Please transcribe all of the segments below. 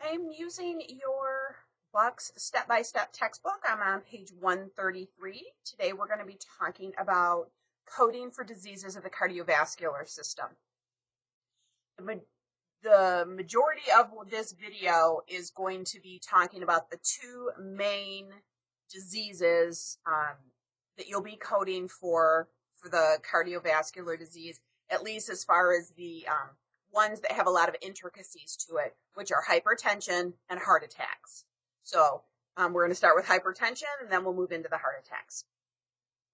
I'm using your Bucks step-by-step textbook. I'm on page 133. Today we're going to be talking about coding for diseases of the cardiovascular system. The majority of this video is going to be talking about the two main diseases that you'll be coding for the cardiovascular disease, at least as far as the ones that have a lot of intricacies to it, which are hypertension and heart attacks. So we're going to start with hypertension, and then we'll move into the heart attacks.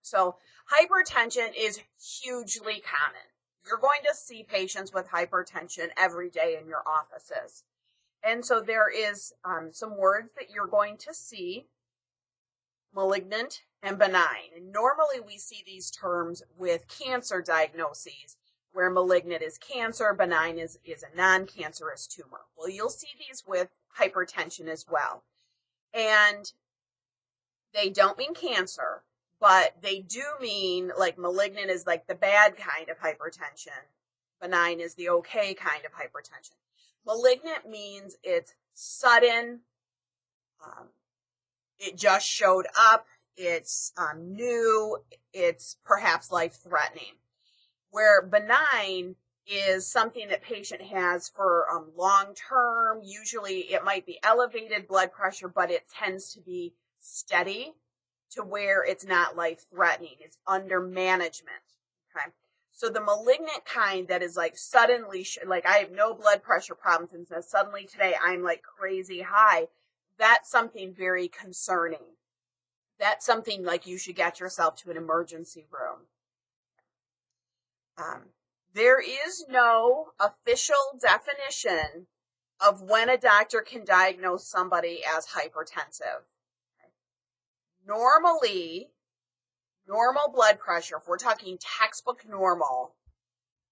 So hypertension is hugely common. You're going to see patients with hypertension every day in your offices. And so there is some words that you're going to see: malignant and benign. And normally we see these terms with cancer diagnoses, where malignant is cancer, benign is a non-cancerous tumor. Well, you'll see these with hypertension as well. And they don't mean cancer, but they do mean, like, malignant is like the bad kind of hypertension. Benign is the okay kind of hypertension. Malignant means it's sudden, it just showed up, it's new, it's perhaps life-threatening. Where benign is something that patient has for long-term. Usually it might be elevated blood pressure, but it tends to be steady to where it's not life-threatening. It's under management. Okay. So the malignant kind that is like suddenly, like I have no blood pressure problems, and so suddenly today I'm like crazy high, that's something very concerning. That's something like you should get yourself to an emergency room. There is no official definition of when a doctor can diagnose somebody as hypertensive. Normally, normal blood pressure, if we're talking textbook normal,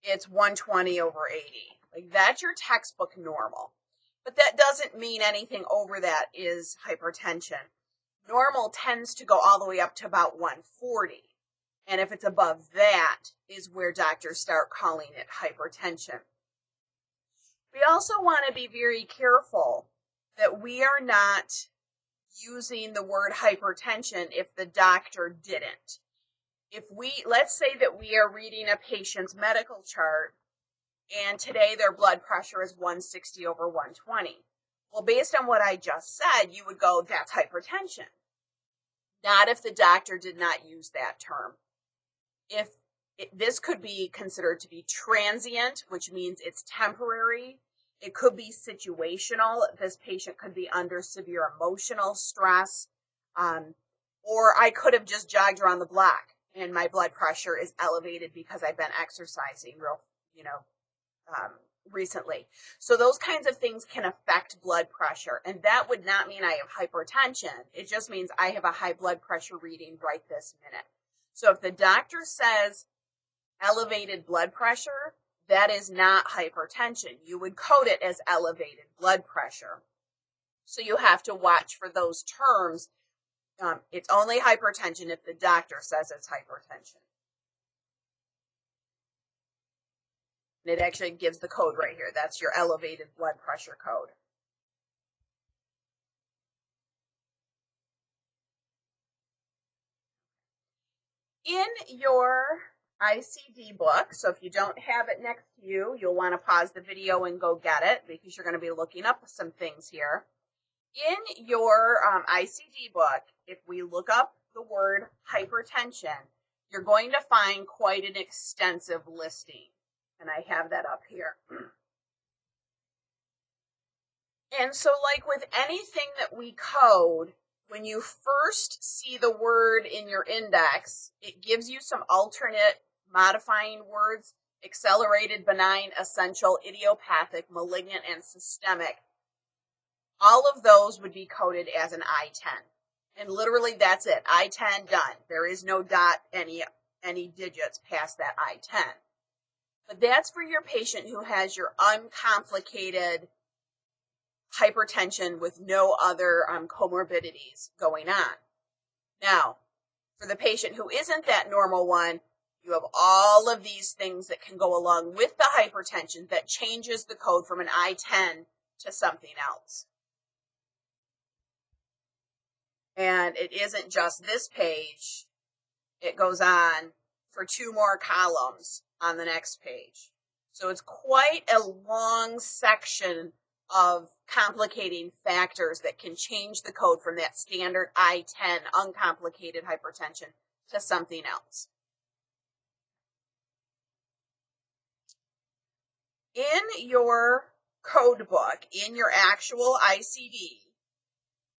it's 120/80. Like, that's your textbook normal. But that doesn't mean anything over that is hypertension. Normal tends to go all the way up to about 140. And if it's above that is where doctors start calling it hypertension. We also want to be very careful that we are not using the word hypertension if the doctor didn't. Let's say that we are reading a patient's medical chart and today their blood pressure is 160/120. Well, based on what I just said, you would go, that's hypertension. Not if the doctor did not use that term. This could be considered to be transient, which means it's temporary. It could be situational. This patient could be under severe emotional stress. Or I could have just jogged around the block and my blood pressure is elevated because I've been exercising recently. So those kinds of things can affect blood pressure. And that would not mean I have hypertension. It just means I have a high blood pressure reading right this minute. So if the doctor says elevated blood pressure, that is not hypertension. You would code it as elevated blood pressure. So you have to watch for those terms. It's only hypertension if the doctor says it's hypertension. And it actually gives the code right here. That's your elevated blood pressure code. In your ICD book, so if you don't have it next to you, you'll want to pause the video and go get it because you're going to be looking up some things here. In your ICD book, if we look up the word hypertension, you're going to find quite an extensive listing. And I have that up here. And so, like with anything that we code, when you first see the word in your index, it gives you some alternate modifying words: accelerated, benign, essential, idiopathic, malignant, and systemic. All of those would be coded as an I-10. And literally that's it. I-10 done. There is no dot, any digits past that I-10. But that's for your patient who has your uncomplicated hypertension with no other comorbidities going on. Now, for the patient who isn't that normal one, you have all of these things that can go along with the hypertension that changes the code from an I-10 to something else. And it isn't just this page. It goes on for 2 more columns on the next page. So it's quite a long section of complicating factors that can change the code from that standard I-10 uncomplicated hypertension to something else. In your code book, in your actual ICD,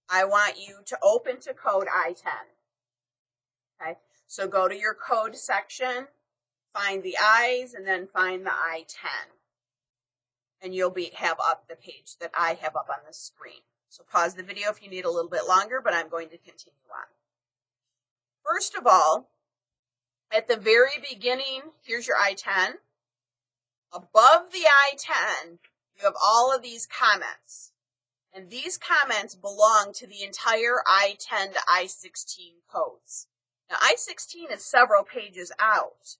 I want you to open to code I-10. Okay, so go to your code section, find the I's, and then find the I-10. And you'll have up the page that I have up on the screen. So pause the video if you need a little bit longer, but I'm going to continue on. First of all, at the very beginning, here's your I-10. Above the I-10, you have all of these comments. And these comments belong to the entire I-10 to I-16 codes. Now, I-16 is several pages out.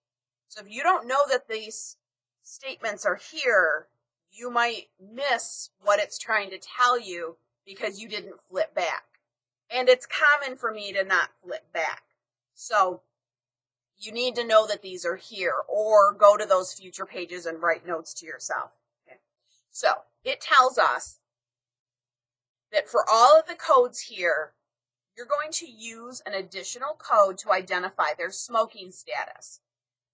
So if you don't know that these statements are here, you might miss what it's trying to tell you because you didn't flip back. And it's common for me to not flip back. So you need to know that these are here, or go to those future pages and write notes to yourself. Okay. So it tells us that for all of the codes here, you're going to use an additional code to identify their smoking status.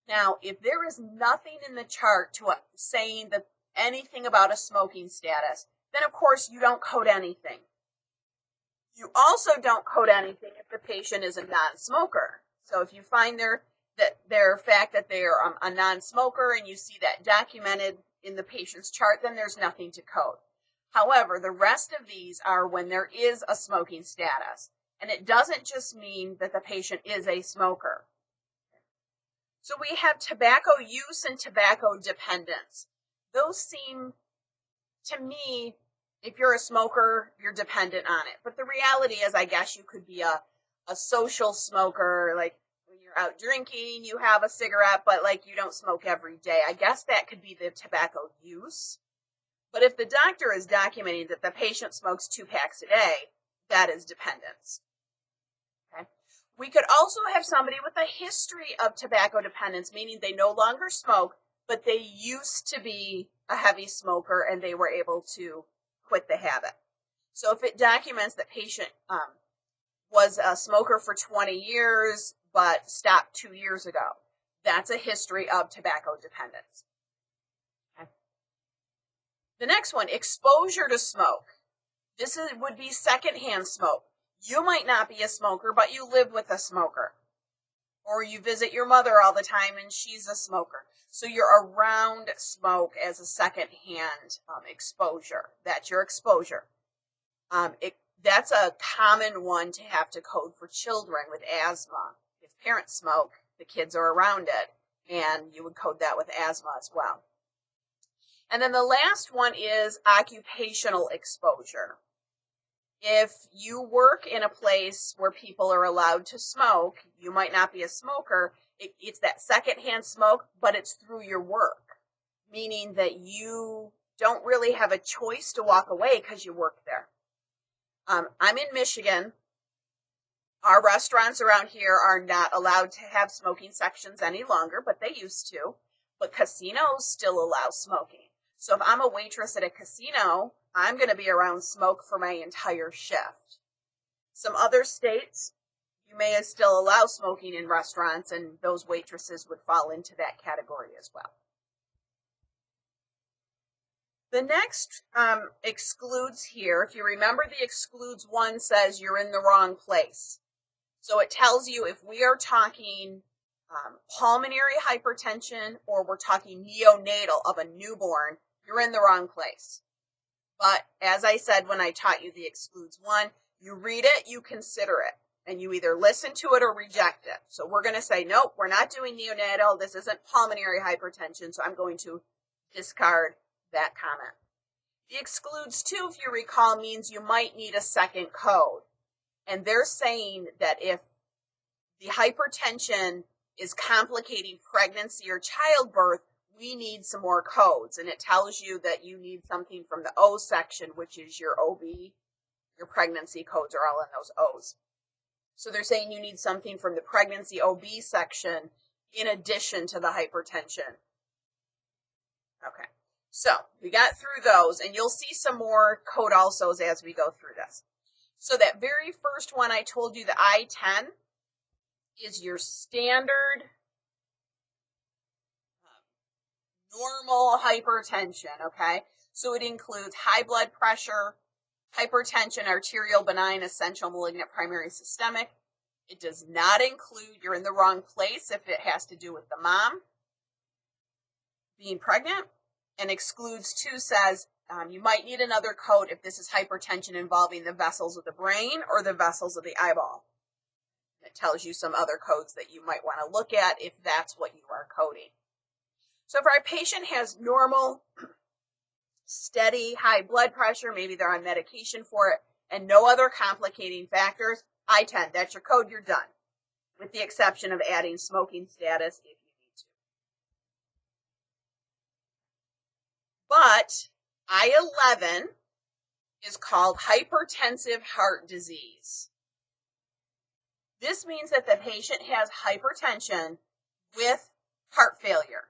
Now, if there is nothing in the chart saying that anything about a smoking status, then of course you don't code anything. You also don't code anything if the patient is a non-smoker. So if you find their fact that they are a non-smoker and you see that documented in the patient's chart, then there's nothing to code. However, the rest of these are when there is a smoking status. And it doesn't just mean that the patient is a smoker. So we have tobacco use and tobacco dependence. Those seem, to me, if you're a smoker, you're dependent on it. But the reality is, I guess you could be a social smoker, like when you're out drinking, you have a cigarette, but like you don't smoke every day. I guess that could be the tobacco use. But if the doctor is documenting that the patient smokes 2 packs a day, that is dependence. Okay. We could also have somebody with a history of tobacco dependence, meaning they no longer smoke, but they used to be a heavy smoker and they were able to quit the habit. So if it documents that patient was a smoker for 20 years but stopped 2 years ago, that's a history of tobacco dependence. Okay. The next one, exposure to smoke. This would be secondhand smoke. You might not be a smoker, but you live with a smoker. Or you visit your mother all the time and she's a smoker. So you're around smoke as a secondhand exposure. That's your exposure. That's a common one to have to code for children with asthma. If parents smoke, the kids are around it, and you would code that with asthma as well. And then the last one is occupational exposure. If you work in a place where people are allowed to smoke, you might not be a smoker. It's that secondhand smoke, but it's through your work, meaning that you don't really have a choice to walk away because you work there. I'm in Michigan. Our restaurants around here are not allowed to have smoking sections any longer, but they used to. But casinos still allow smoking. So if I'm a waitress at a casino, I'm going to be around smoke for my entire shift. Some other states, you may still allow smoking in restaurants, and those waitresses would fall into that category as well. The next excludes here, if you remember, the excludes one says you're in the wrong place. So it tells you if we are talking pulmonary hypertension or we're talking neonatal of a newborn, you're in the wrong place. But as I said when I taught you the excludes one, you read it, you consider it, and you either listen to it or reject it. So we're going to say, nope, we're not doing neonatal. This isn't pulmonary hypertension, so I'm going to discard that comment. The excludes two, if you recall, means you might need a second code. And they're saying that if the hypertension is complicating pregnancy or childbirth, we need some more codes, and it tells you that you need something from the O section, which is your OB. Your pregnancy codes are all in those O's. So they're saying you need something from the pregnancy OB section in addition to the hypertension. Okay, so we got through those, and you'll see some more code alsos as we go through this. So that very first one I told you, the I-10, is your standard normal hypertension, okay? So it includes high blood pressure, hypertension, arterial, benign, essential, malignant, primary, systemic. It does not include, you're in the wrong place if it has to do with the mom being pregnant, and excludes 2 says you might need another code if this is hypertension involving the vessels of the brain or the vessels of the eyeball. It tells you some other codes that you might want to look at if that's what you are coding. So if our patient has normal, steady, high blood pressure, maybe they're on medication for it, and no other complicating factors, I-10, that's your code, you're done. With the exception of adding smoking status if you need to. But I-11 is called hypertensive heart disease. This means that the patient has hypertension with heart failure.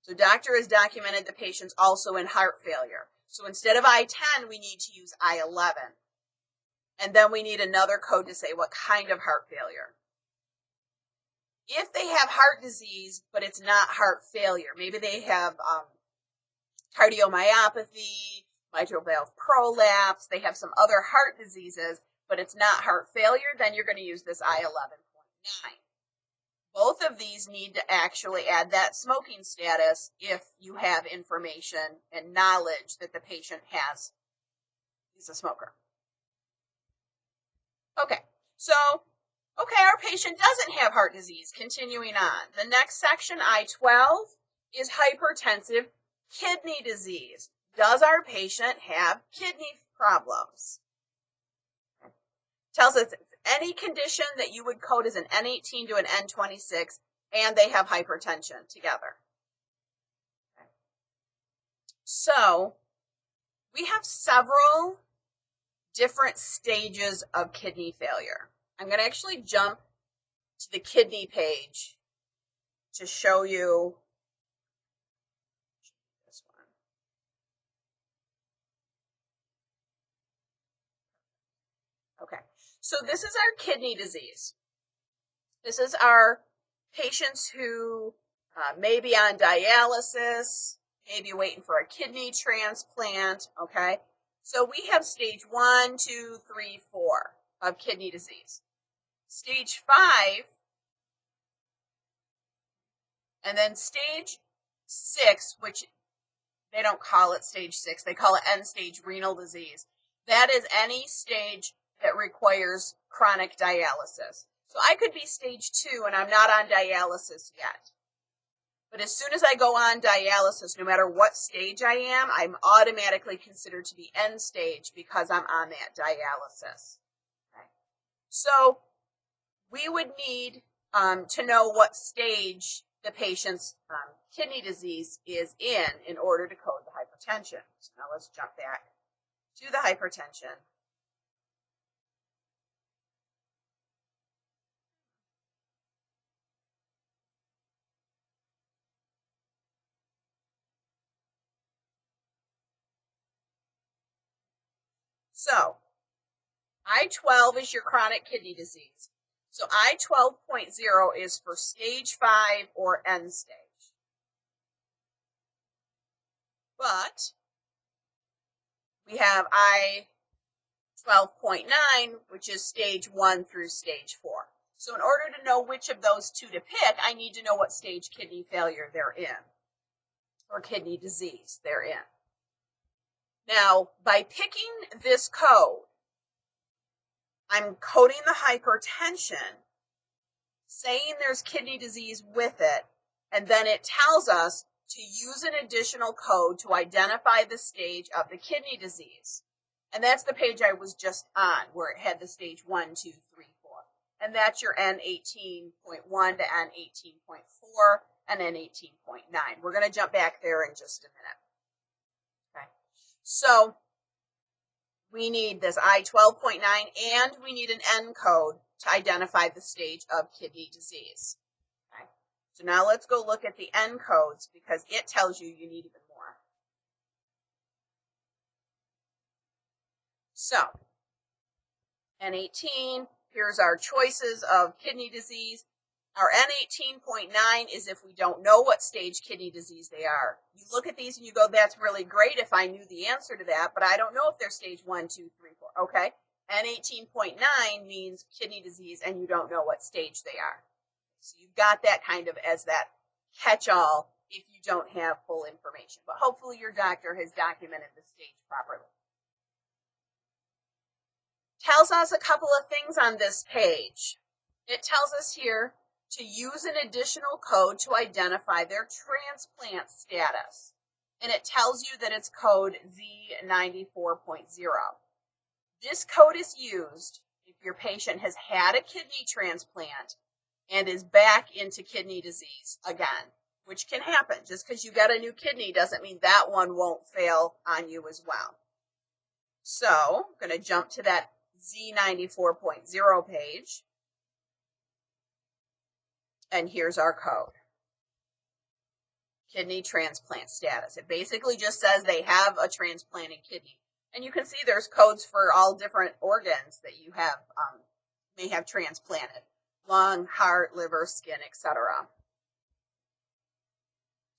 So doctor has documented the patient's also in heart failure. So instead of I-10, we need to use I-11. And then we need another code to say what kind of heart failure. If they have heart disease, but it's not heart failure, maybe they have cardiomyopathy, mitral valve prolapse, they have some other heart diseases, but it's not heart failure, then you're going to use this I-11.9. Both of these need to actually add that smoking status if you have information and knowledge that the patient is a smoker. Okay, so, our patient doesn't have heart disease. Continuing on. The next section, I-12, is hypertensive kidney disease. Does our patient have kidney problems? Tells us any condition that you would code as an N18 to an N26, and they have hypertension together. Okay. So, we have several different stages of kidney failure. I'm going to actually jump to the kidney page to show you this one. Okay, so this is our kidney disease. This is our patients who may be on dialysis, maybe waiting for a kidney transplant, okay? So we have stage 1, 2, 3, 4 of kidney disease. Stage 5, and then stage 6, which they don't call it stage 6, they call it end-stage renal disease. That is any stage that requires chronic dialysis. So I could be stage 2 and I'm not on dialysis yet. But as soon as I go on dialysis, no matter what stage I am, I'm automatically considered to be end stage because I'm on that dialysis. Okay. So we would need to know what stage the patient's kidney disease is in order to code the hypertension. So now let's jump back to the hypertension. So, I-12 is your chronic kidney disease. So I-12.0 is for stage 5 or end stage. But we have I-12.9, which is stage 1 through stage 4. So in order to know which of those two to pick, I need to know what stage kidney failure they're in, or kidney disease they're in. Now, by picking this code, I'm coding the hypertension, saying there's kidney disease with it, and then it tells us to use an additional code to identify the stage of the kidney disease. And that's the page I was just on, where it had the stage 1, 2, 3, 4. And that's your N18.1 to N18.4, and N18.9. We're going to jump back there in just a minute. Okay. So we need this I12.9 and we need an N code to identify the stage of kidney disease. Okay. So now let's go look at the N codes because it tells you need even more. So N18, here's our choices of kidney disease. Our N18.9 is if we don't know what stage kidney disease they are. You look at these and you go, that's really great if I knew the answer to that, but I don't know if they're stage 1, 2, 3, 4. Okay. N18.9 means kidney disease and you don't know what stage they are. So you've got that kind of as that catch-all if you don't have full information. But hopefully your doctor has documented the stage properly. Tells us a couple of things on this page. It tells us here to use an additional code to identify their transplant status. And it tells you that it's code Z94.0. This code is used if your patient has had a kidney transplant and is back into kidney disease again, which can happen. Just because you got a new kidney doesn't mean that one won't fail on you as well. So I'm going to jump to that Z94.0 page. And here's our code. Kidney transplant status. It basically just says they have a transplanted kidney. And you can see there's codes for all different organs that you have may have transplanted. Lung, heart, liver, skin, etc.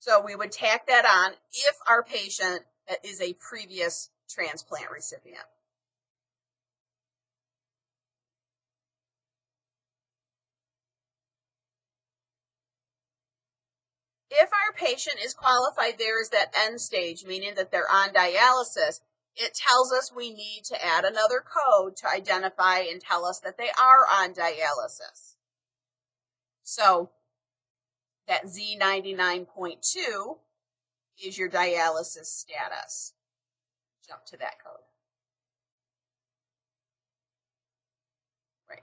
So we would tack that on if our patient is a previous transplant recipient. If our patient is qualified, there is that end stage, meaning that they're on dialysis. It tells us we need to add another code to identify and tell us that they are on dialysis. So that Z99.2 is your dialysis status. Jump to that code. Right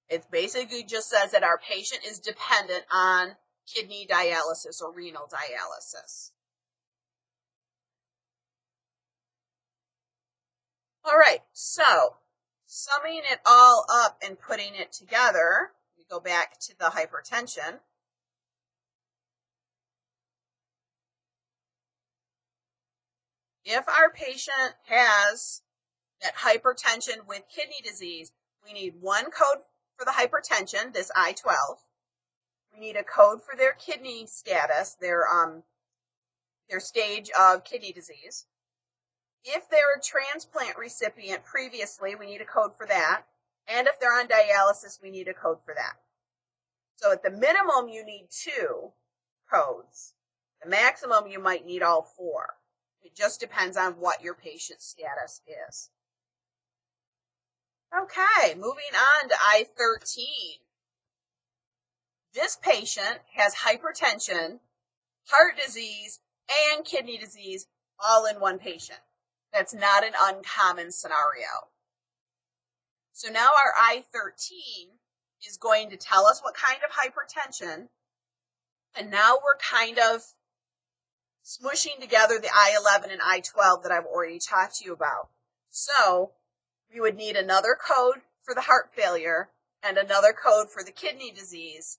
here. It basically just says that our patient is dependent on kidney dialysis or renal dialysis. All right, so summing it all up and putting it together, we go back to the hypertension. If our patient has that hypertension with kidney disease, we need one code for the hypertension, this I12. We need a code for their kidney status, their stage of kidney disease. If they're a transplant recipient previously, we need a code for that. And if they're on dialysis, we need a code for that. So at the minimum, you need 2 codes. The maximum, you might need all 4. It just depends on what your patient's status is. Okay, moving on to I13. This patient has hypertension, heart disease, and kidney disease all in one patient. That's not an uncommon scenario. So now our I13 is going to tell us what kind of hypertension, and now we're kind of smushing together the I11 and I12 that I've already talked to you about. So we would need another code for the heart failure and another code for the kidney disease,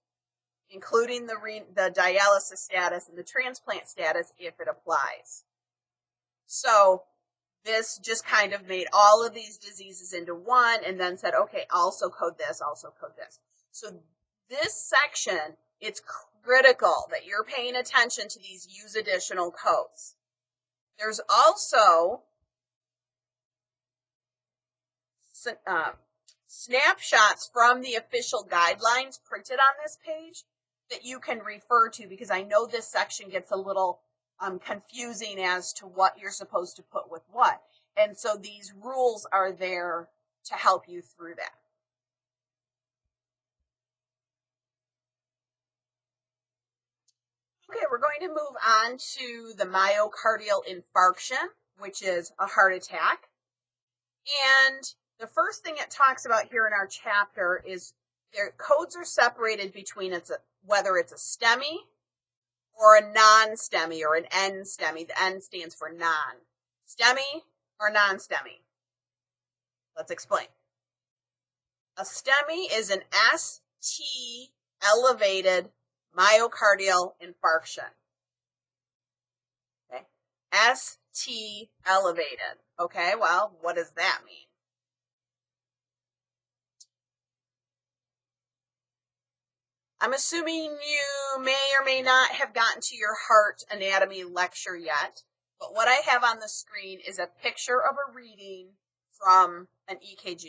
including the dialysis status and the transplant status if it applies. So this just kind of made all of these diseases into one and then said, okay, also code this, also code this. So this section, it's critical that you're paying attention to these use additional codes. There's also snapshots from the official guidelines printed on this page that you can refer to, because I know this section gets a little confusing as to what you're supposed to put with what. And so these rules are there to help you through that. Okay, we're going to move on to the myocardial infarction, which is a heart attack. And the first thing it talks about here in our chapter is Their codes are separated between whether it's a STEMI or a non-STEMI or an N-STEMI. The N stands for non. STEMI or non-STEMI? Let's explain. A STEMI is an ST elevated myocardial infarction. Okay. ST elevated. Okay, well, what does that mean? I'm assuming you may or may not have gotten to your heart anatomy lecture yet, but what I have on the screen is a picture of a reading from an EKG.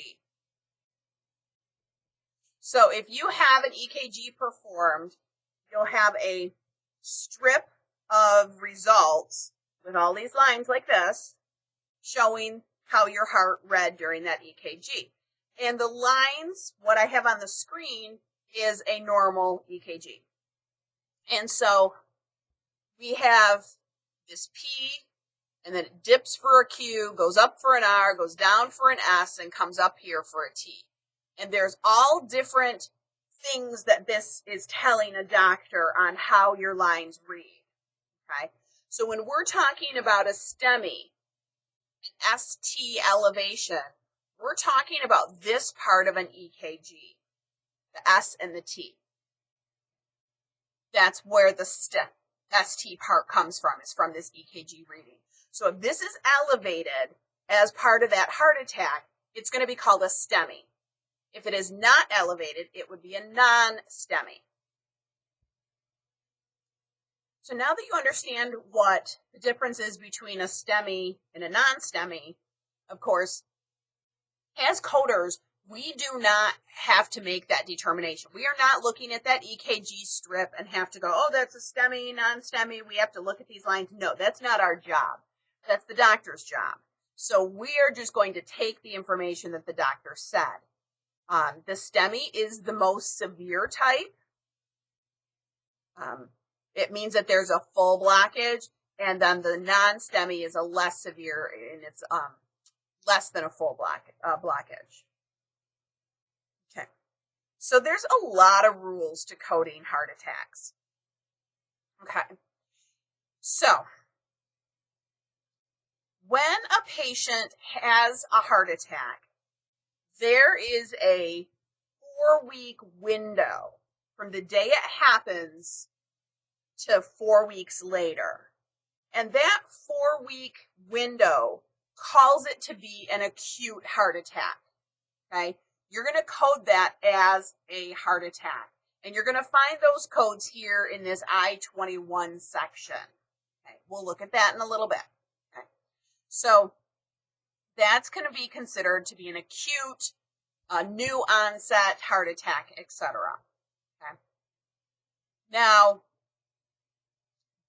So if you have an EKG performed, you'll have a strip of results with all these lines like this showing how your heart read during that EKG. And the lines, what I have on the screen, is a normal EKG. And so we have this P, and then it dips for a Q, goes up for an R, goes down for an S, and comes up here for a T. And there's all different things that this is telling a doctor on how your lines read. Okay? So when we're talking about a STEMI, an ST elevation, we're talking about this part of an EKG, the S and the T. That's where the ST part comes from, is from this EKG reading. So if this is elevated as part of that heart attack, it's going to be called a STEMI. If it is not elevated, it would be a non-STEMI. So now that you understand what the difference is between a STEMI and a non-STEMI, of course, as coders, we do not have to make that determination. We are not looking at that EKG strip and have to go, oh, that's a STEMI, non-STEMI. We have to look at these lines. No, that's not our job. That's the doctor's job. So we are just going to take the information that the doctor said. The STEMI is the most severe type. It means that there's a full blockage, and then the non-STEMI is a less severe, and it's less than a full blockage. Okay, so there's a lot of rules to coding heart attacks. Okay, so when a patient has a heart attack, there is a 4-week window from the day it happens to 4 weeks later. And that 4-week window calls it to be an acute heart attack. Okay? You're going to code that as a heart attack. And you're going to find those codes here in this I-21 section. Okay? We'll look at that in a little bit. Okay? So that's going to be considered to be an acute, new onset heart attack, etc. Okay? Now,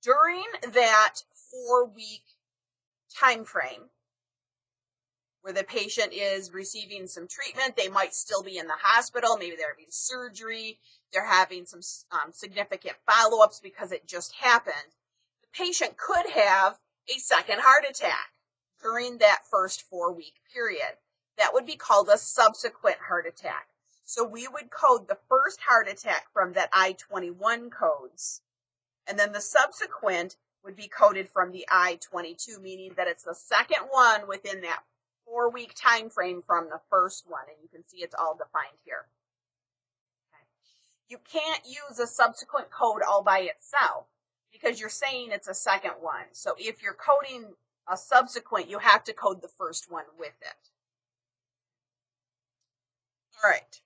during that 4-week time frame where the patient is receiving some treatment, they might still be in the hospital, maybe they're having surgery, they're having some significant follow-ups because it just happened, the patient could have a second heart attack during that first 4-week period. That would be called a subsequent heart attack. So we would code the first heart attack from that I-21 codes, and then the subsequent would be coded from the I-22, meaning that it's the second one within that 4-week time frame from the first one, and you can see it's all defined here. Okay. You can't use a subsequent code all by itself because you're saying it's a second one. So if you're coding a subsequent, you have to code the first one with it. All right.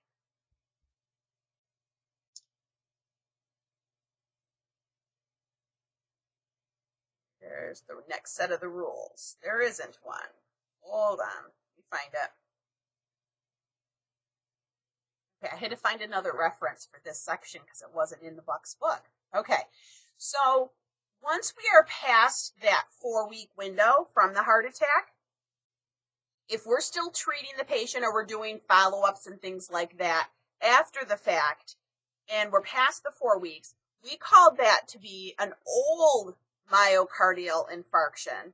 There's the next set of the rules. There isn't one. Hold on. Let me find it. Okay, I had to find another reference for this section because it wasn't in the Buck's book. Okay, so once we are past that 4-week window from the heart attack, if we're still treating the patient or we're doing follow-ups and things like that after the fact, and we're past the 4 weeks, we call that to be an old myocardial infarction,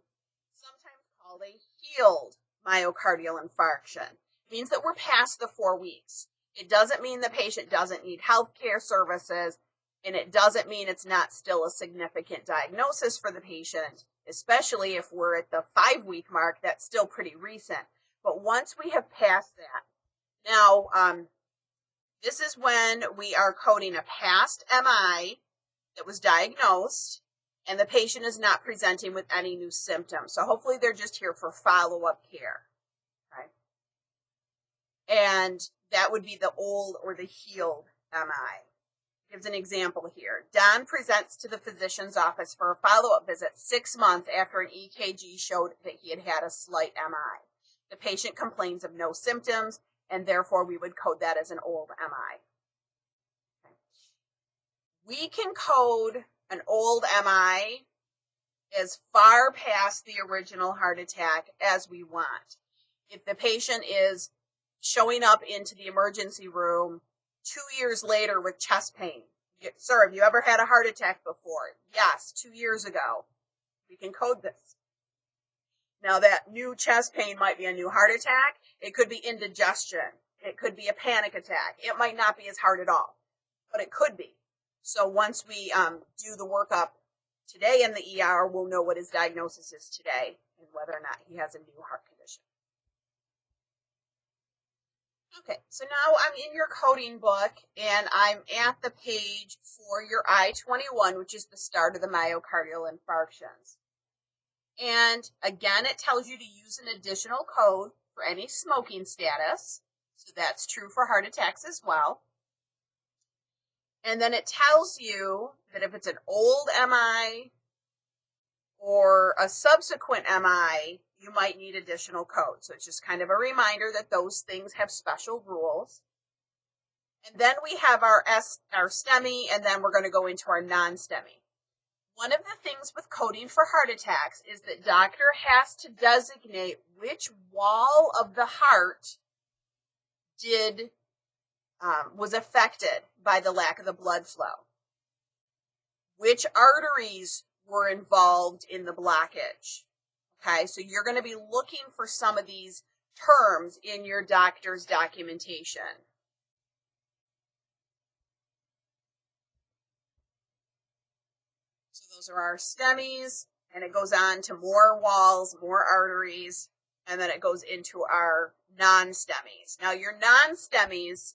sometimes called a healed myocardial infarction. It means that we're past the 4 weeks. It doesn't mean the patient doesn't need healthcare services, and it doesn't mean it's not still a significant diagnosis for the patient, especially if we're at the 5-week mark. That's still pretty recent. But once we have passed that, now this is when we are coding a past MI that was diagnosed, and the patient is not presenting with any new symptoms. So hopefully they're just here for follow-up care. Right? And that would be the old or the healed MI. Gives an example here. Don presents to the physician's office for a follow-up visit 6 months after an EKG showed that he had had a slight MI. The patient complains of no symptoms, and therefore we would code that as an old MI. Okay. We can code an old MI as far past the original heart attack as we want. If the patient is showing up into the emergency room 2 years later with chest pain. Sir, have you ever had a heart attack before? Yes, 2 years ago. We can code this. Now that new chest pain might be a new heart attack. It could be indigestion. It could be a panic attack. It might not be as hard at all, but it could be. So once we do the workup today in the ER, we'll know what his diagnosis is today and whether or not he has a new heart condition. Okay, so now I'm in your coding book, and I'm at the page for your I-21, which is the start of the myocardial infarctions. And again, it tells you to use an additional code for any smoking status. So that's true for heart attacks as well. And then it tells you that if it's an old MI or a subsequent MI, you might need additional codes. So it's just kind of a reminder that those things have special rules. And then we have our STEMI, and then we're going to go into our non-STEMI. One of the things with coding for heart attacks is that doctor has to designate which wall of the heart was affected by the lack of the blood flow. Which arteries were involved in the blockage. Okay, so you're going to be looking for some of these terms in your doctor's documentation. So those are our STEMIs, and it goes on to more walls, more arteries, and then it goes into our non-STEMIs. Now your non-STEMIs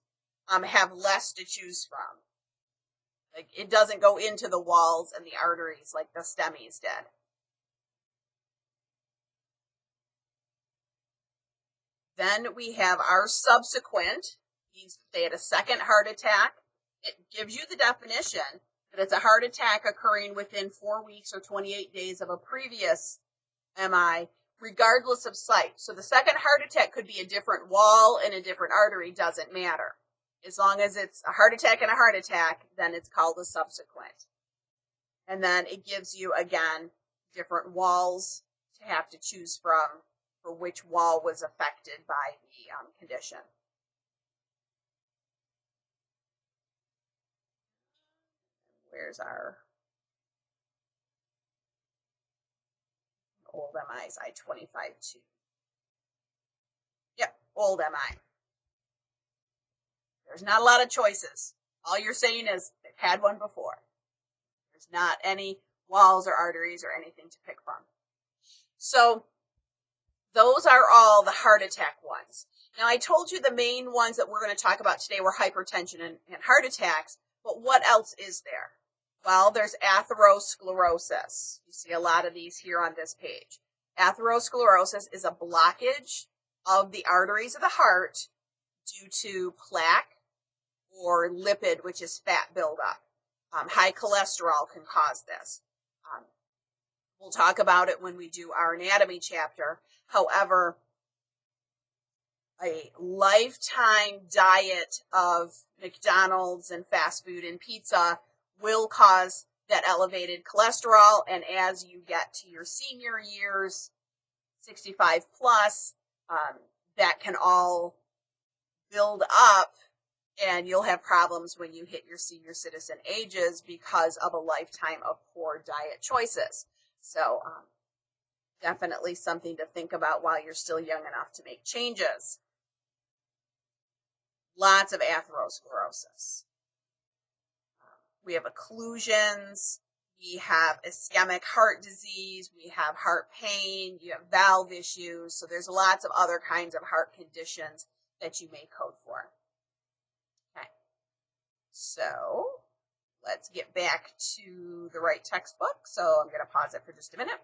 have less to choose from. Like, it doesn't go into the walls and the arteries like the STEMIs did. Then we have our subsequent. They had a second heart attack. It gives you the definition that it's a heart attack occurring within 4 weeks or 28 days of a previous MI, regardless of site. So the second heart attack could be a different wall and a different artery, doesn't matter. As long as it's a heart attack and a heart attack, then it's called a subsequent. And then it gives you, again, different walls to have to choose from for which wall was affected by the condition. Where's our old MIs? I-25-2. Yep, old MI. There's not a lot of choices. All you're saying is they've had one before. There's not any walls or arteries or anything to pick from. So those are all the heart attack ones. Now, I told you the main ones that we're going to talk about today were hypertension and heart attacks, but what else is there? Well, there's atherosclerosis. You see a lot of these here on this page. Atherosclerosis is a blockage of the arteries of the heart due to plaque or lipid, which is fat buildup. High cholesterol can cause this. We'll talk about it when we do our anatomy chapter. However, a lifetime diet of McDonald's and fast food and pizza will cause that elevated cholesterol, and as you get to your senior years, 65 plus, that can all build up, and you'll have problems when you hit your senior citizen ages because of a lifetime of poor diet choices. So definitely something to think about while you're still young enough to make changes. lots of atherosclerosis. We have occlusions, we have ischemic heart disease, we have heart pain, you have valve issues, so there's lots of other kinds of heart conditions that you may code for. Okay, so let's get back to the right textbook. So I'm going to pause it for just a minute.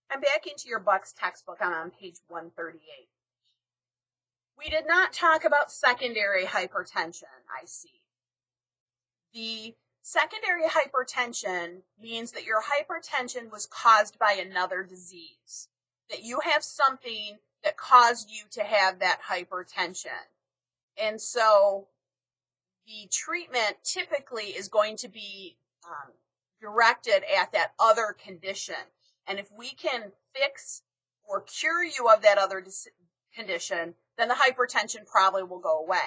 I'm back into your Bucks textbook. I'm on page 138. We did not talk about secondary hypertension, I see. The secondary hypertension means that your hypertension was caused by another disease, that you have something that caused you to have that hypertension. And so the treatment typically is going to be directed at that other condition. And if we can fix or cure you of that other condition, then the hypertension probably will go away.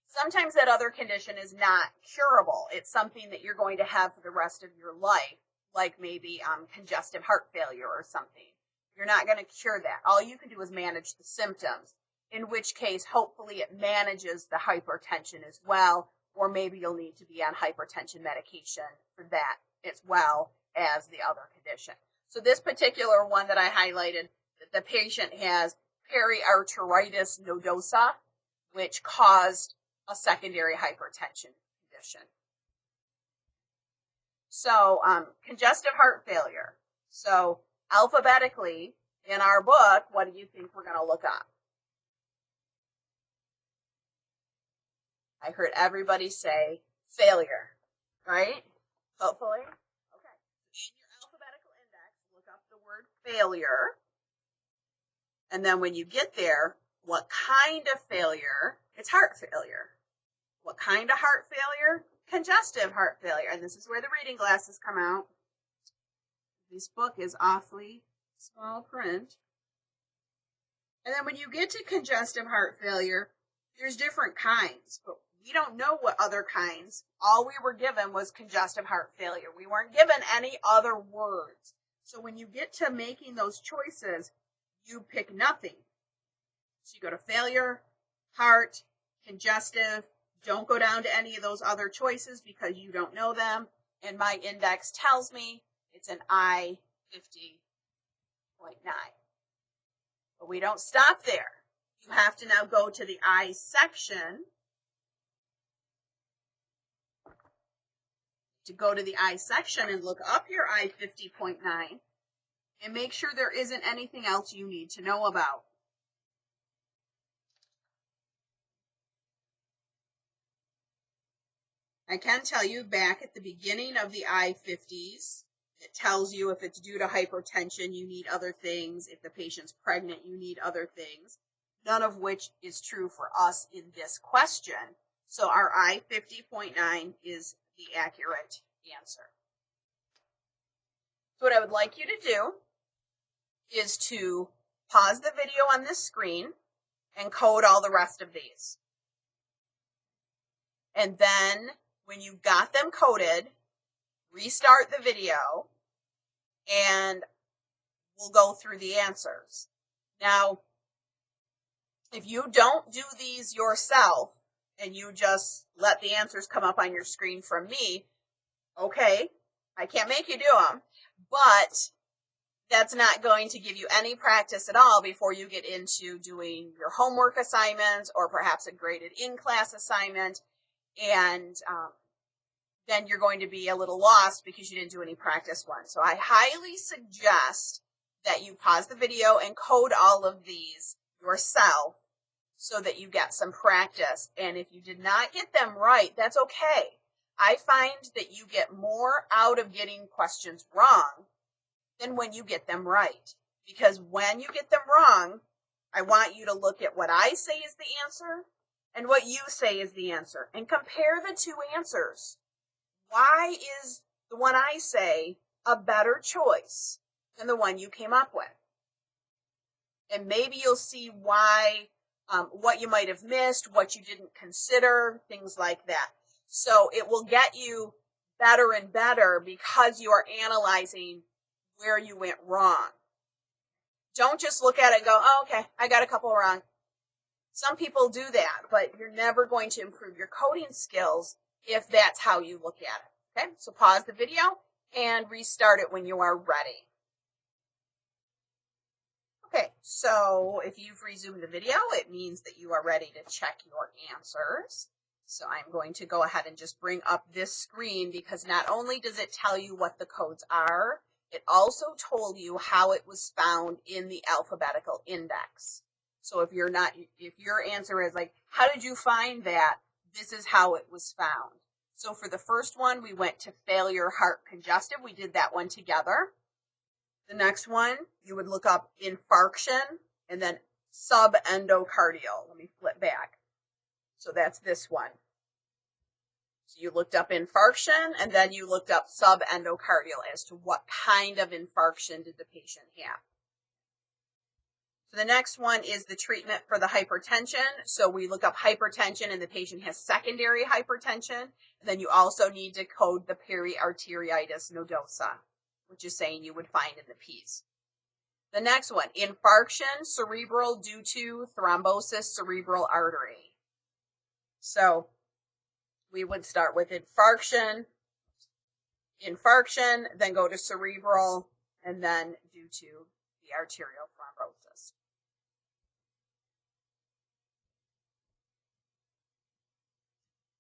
Sometimes that other condition is not curable. It's something that you're going to have for the rest of your life, like maybe congestive heart failure or something. You're not going to cure that. All you can do is manage the symptoms, in which case, hopefully it manages the hypertension as well, or maybe you'll need to be on hypertension medication for that as well as the other condition. So this particular one that I highlighted, the patient has periarteritis nodosa, which caused a secondary hypertension condition. So congestive heart failure. So alphabetically in our book, what do you think we're going to look up? I heard everybody say failure, right? Hopefully. Okay. In your alphabetical index, look up the word failure. And then when you get there, what kind of failure? It's heart failure. What kind of heart failure? Congestive heart failure. And this is where the reading glasses come out. This book is awfully small print. And then when you get to congestive heart failure, there's different kinds, but we don't know what other kinds. All we were given was congestive heart failure. We weren't given any other words. So when you get to making those choices, you pick nothing. So you go to failure, heart, congestive. Don't go down to any of those other choices because you don't know them. And my index tells me it's an I 50.9. But we don't stop there. You have to now go to the I section. To go to the I section and look up your I 50.9 and make sure there isn't anything else you need to know about. I can tell you back at the beginning of the I-50s, it tells you if it's due to hypertension, you need other things. If the patient's pregnant, you need other things. None of which is true for us in this question. So our I-50.9 is the accurate answer. So what I would like you to do is to pause the video on this screen and code all the rest of these. And then when you've got them coded, restart the video and we'll go through the answers. Now, if you don't do these yourself and you just let the answers come up on your screen from me, okay, I can't make you do them, but that's not going to give you any practice at all before you get into doing your homework assignments or perhaps a graded in-class assignment. And then you're going to be a little lost because you didn't do any practice ones. So I highly suggest that you pause the video and code all of these yourself so that you get some practice. And if you did not get them right, that's okay. I find that you get more out of getting questions wrong than when you get them right. Because when you get them wrong, I want you to look at what I say is the answer and what you say is the answer, and compare the two answers. Why is the one I say a better choice than the one you came up with? And maybe you'll see why, what you might have missed, what you didn't consider, things like that. So it will get you better and better because you are analyzing where you went wrong. Don't just look at it and go, oh, okay, I got a couple wrong. Some people do that, but you're never going to improve your coding skills if that's how you look at it. Okay, so pause the video and restart it when you are ready. Okay, so if you've resumed the video, it means that you are ready to check your answers. So I'm going to go ahead and just bring up this screen because not only does it tell you what the codes are, it also told you how it was found in the alphabetical index. So if your answer is like, how did you find that? This is how it was found. So for the first one, we went to failure heart congestive. We did that one together. The next one, you would look up infarction and then subendocardial. Let me flip back. So that's this one. So you looked up infarction and then you looked up subendocardial as to what kind of infarction did the patient have. So the next one is the treatment for the hypertension. So we look up hypertension and the patient has secondary hypertension. And then you also need to code the periarteritis nodosa, which is saying you would find in the P's. The next one, infarction cerebral due to thrombosis cerebral artery. So we would start with infarction, then go to cerebral, and then due to the arterial thrombosis.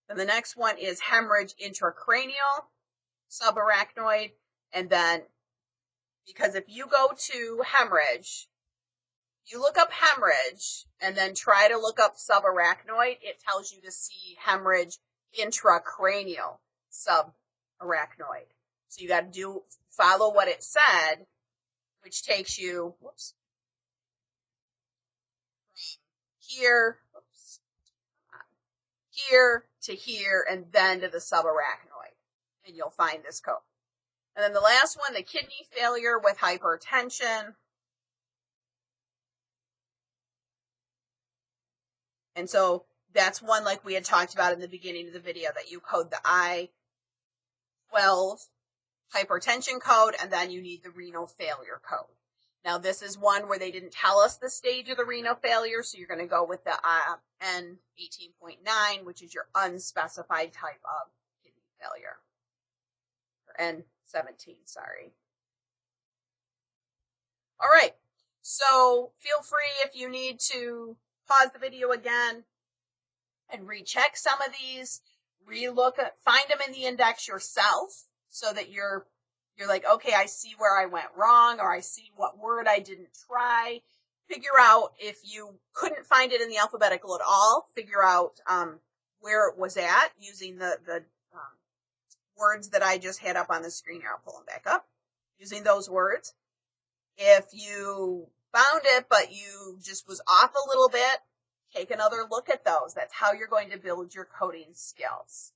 Then the next one is hemorrhage intracranial, subarachnoid, and then because if you go to hemorrhage, you look up hemorrhage and then try to look up subarachnoid, it tells you to see hemorrhage intracranial subarachnoid. So you got to follow what it said, which takes you here to here, and then to the subarachnoid, and you'll find this code. And then the last one, the kidney failure with hypertension. And so that's one like we had talked about in the beginning of the video, that you code the I-12 hypertension code, and then you need the renal failure code. Now this is one where they didn't tell us the stage of the renal failure, so you're going to go with the N18.9, which is your unspecified type of kidney failure. Or N17, sorry. All right, so feel free if you need to pause the video again and recheck some of these, find them in the index yourself so that you're like, okay, I see where I went wrong, or I see what word I didn't try. Figure out if you couldn't find it in the alphabetical at all, figure out where it was at using the words that I just had up on the screen here. I'll pull them back up using those words. If you found it, but you just was off a little bit, take another look at those. That's how you're going to build your coding skills.